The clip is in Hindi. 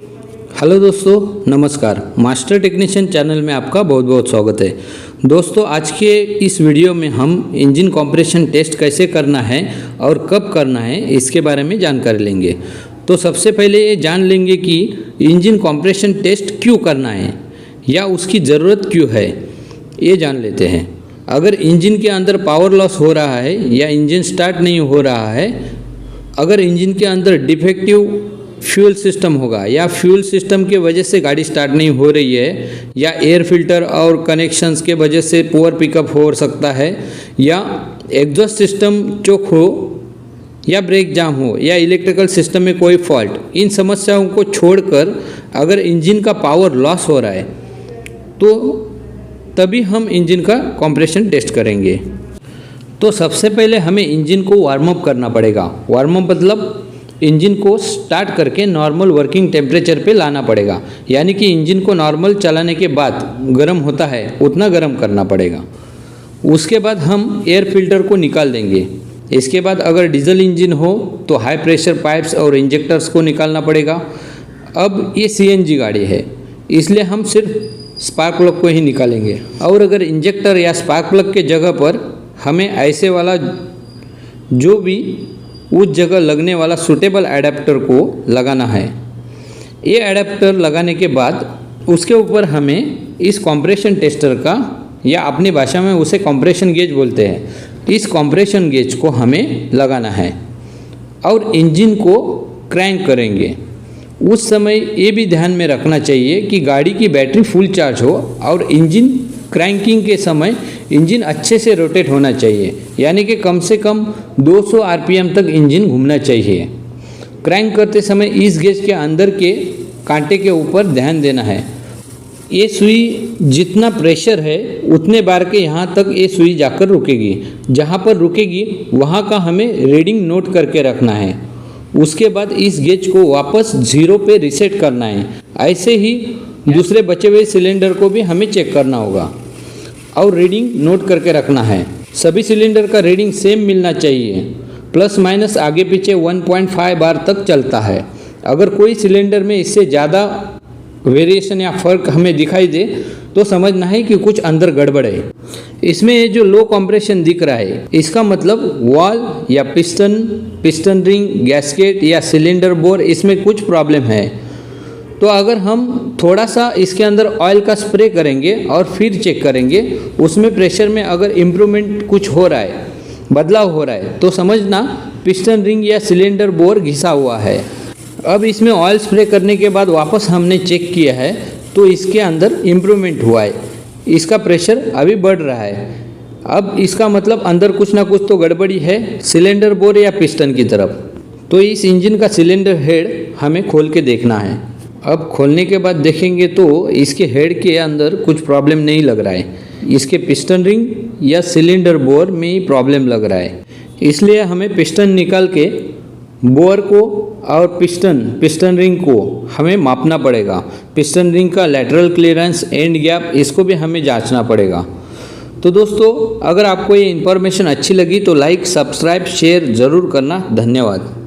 हेलो दोस्तों, नमस्कार। मास्टर टेक्नीशियन चैनल में आपका बहुत बहुत स्वागत है। दोस्तों, आज के इस वीडियो में हम इंजन कंप्रेशन टेस्ट कैसे करना है और कब करना है इसके बारे में जानकारी लेंगे। तो सबसे पहले ये जान लेंगे कि इंजन कंप्रेशन टेस्ट क्यों करना है या उसकी ज़रूरत क्यों है, ये जान लेते हैं। अगर इंजन के अंदर पावर लॉस हो रहा है या इंजन स्टार्ट नहीं हो रहा है, अगर इंजन के अंदर डिफेक्टिव फ्यूल सिस्टम होगा या फ्यूल सिस्टम के वजह से गाड़ी स्टार्ट नहीं हो रही है या एयर फिल्टर और कनेक्शंस के वजह से पुअर पिकअप हो सकता है या एग्जॉस्ट सिस्टम चोक हो या ब्रेक जाम हो या इलेक्ट्रिकल सिस्टम में कोई फॉल्ट, इन समस्याओं को छोड़कर अगर इंजन का पावर लॉस हो रहा है तो तभी हम इंजन का कंप्रेशन टेस्ट करेंगे। तो सबसे पहले हमें इंजन को वार्म अप करना पड़ेगा। वार्म अप मतलब इंजन को स्टार्ट करके नॉर्मल वर्किंग टेम्परेचर पे लाना पड़ेगा, यानी कि इंजन को नॉर्मल चलाने के बाद गर्म होता है उतना गर्म करना पड़ेगा। उसके बाद हम एयर फिल्टर को निकाल देंगे। इसके बाद अगर डीजल इंजन हो तो हाई प्रेशर पाइप्स और इंजेक्टर्स को निकालना पड़ेगा। अब ये सीएनजी गाड़ी है, इसलिए हम सिर्फ स्पार्क प्लग को ही निकालेंगे। और अगर इंजेक्टर या स्पार्क प्लग के जगह पर हमें ऐसे वाला जो भी उस जगह लगने वाला सूटेबल एडाप्टर को लगाना है। ये एडाप्टर लगाने के बाद उसके ऊपर हमें इस कंप्रेशन टेस्टर का, या अपनी भाषा में उसे कंप्रेशन गेज बोलते हैं, इस कंप्रेशन गेज को हमें लगाना है और इंजन को क्रैंक करेंगे। उस समय ये भी ध्यान में रखना चाहिए कि गाड़ी की बैटरी फुल चार्ज हो और इंजन क्रैंकिंग के समय इंजन अच्छे से रोटेट होना चाहिए, यानी कि कम से कम 200 आरपीएम तक इंजन घूमना चाहिए। क्रैंक करते समय इस गेज के अंदर के कांटे के ऊपर ध्यान देना है। ये सुई जितना प्रेशर है उतने बार के यहाँ तक ये सुई जाकर रुकेगी। जहाँ पर रुकेगी वहाँ का हमें रीडिंग नोट करके रखना है। उसके बाद इस गेज को वापस 0 पे रीसेट करना है। ऐसे ही दूसरे बचे हुए सिलेंडर को भी हमें चेक करना होगा और रीडिंग नोट करके रखना है। सभी सिलेंडर का रीडिंग सेम मिलना चाहिए। प्लस माइनस आगे पीछे 1.5 बार तक चलता है। अगर कोई सिलेंडर में इससे ज़्यादा वेरिएशन या फ़र्क हमें दिखाई दे तो समझना है कि कुछ अंदर गड़बड़ है। इसमें ये जो लो कंप्रेशन दिख रहा है, इसका मतलब वॉल या पिस्टन रिंग, गैस्केट या सिलेंडर बोर, इसमें कुछ प्रॉब्लम है। तो अगर हम थोड़ा सा इसके अंदर ऑयल का स्प्रे करेंगे और फिर चेक करेंगे, उसमें प्रेशर में अगर इम्प्रूवमेंट कुछ हो रहा है, बदलाव हो रहा है, तो समझना पिस्टन रिंग या सिलेंडर बोर घिसा हुआ है। अब इसमें ऑयल स्प्रे करने के बाद वापस हमने चेक किया है तो इसके अंदर इम्प्रूवमेंट हुआ है। इसका प्रेशर अभी बढ़ रहा है। अब इसका मतलब अंदर कुछ ना कुछ तो गड़बड़ी है सिलेंडर बोर या पिस्टन की तरफ। तो इस इंजन का सिलेंडर हेड हमें खोल के देखना है। अब खोलने के बाद देखेंगे तो इसके हेड के अंदर कुछ प्रॉब्लम नहीं लग रहा है। इसके पिस्टन रिंग या सिलेंडर बोर में ही प्रॉब्लम लग रहा है। इसलिए हमें पिस्टन निकाल के बोर को और पिस्टन रिंग को हमें मापना पड़ेगा। पिस्टन रिंग का लैटरल क्लियरेंस, एंड गैप, इसको भी हमें जांचना पड़ेगा। तो दोस्तों, अगर आपको ये इन्फॉर्मेशन अच्छी लगी तो लाइक, सब्सक्राइब, शेयर ज़रूर करना। धन्यवाद।